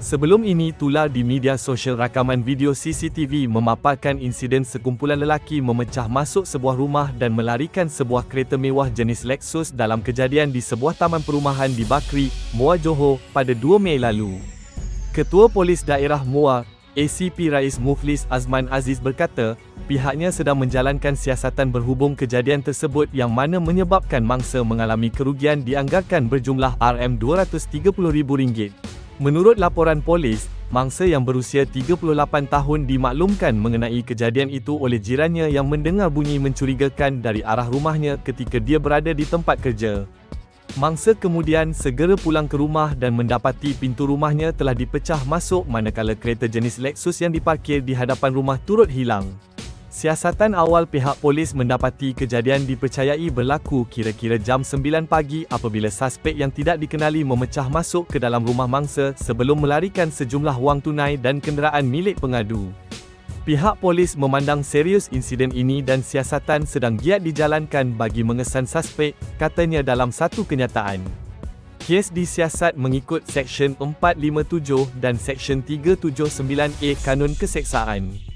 Sebelum ini tular di media sosial rakaman video CCTV memaparkan insiden sekumpulan lelaki memecah masuk sebuah rumah dan melarikan sebuah kereta mewah jenis Lexus dalam kejadian di sebuah taman perumahan di Bakri, Muar Johor pada 2 Mei lalu. Ketua Polis Daerah Muar, ACP Rais Muflis Azman Aziz berkata, pihaknya sedang menjalankan siasatan berhubung kejadian tersebut yang mana menyebabkan mangsa mengalami kerugian dianggarkan berjumlah RM230,000. Menurut laporan polis, mangsa yang berusia 38 tahun dimaklumkan mengenai kejadian itu oleh jirannya yang mendengar bunyi mencurigakan dari arah rumahnya ketika dia berada di tempat kerja. Mangsa kemudian segera pulang ke rumah dan mendapati pintu rumahnya telah dipecah masuk manakala kereta jenis Lexus yang diparkir di hadapan rumah turut hilang. Siasatan awal pihak polis mendapati kejadian dipercayai berlaku kira-kira jam 9 pagi apabila suspek yang tidak dikenali memecah masuk ke dalam rumah mangsa sebelum melarikan sejumlah wang tunai dan kenderaan milik pengadu. Pihak polis memandang serius insiden ini dan siasatan sedang giat dijalankan bagi mengesan suspek, katanya dalam satu kenyataan. Kes disiasat mengikut Seksyen 457 dan Seksyen 379A Kanun Keseksaan.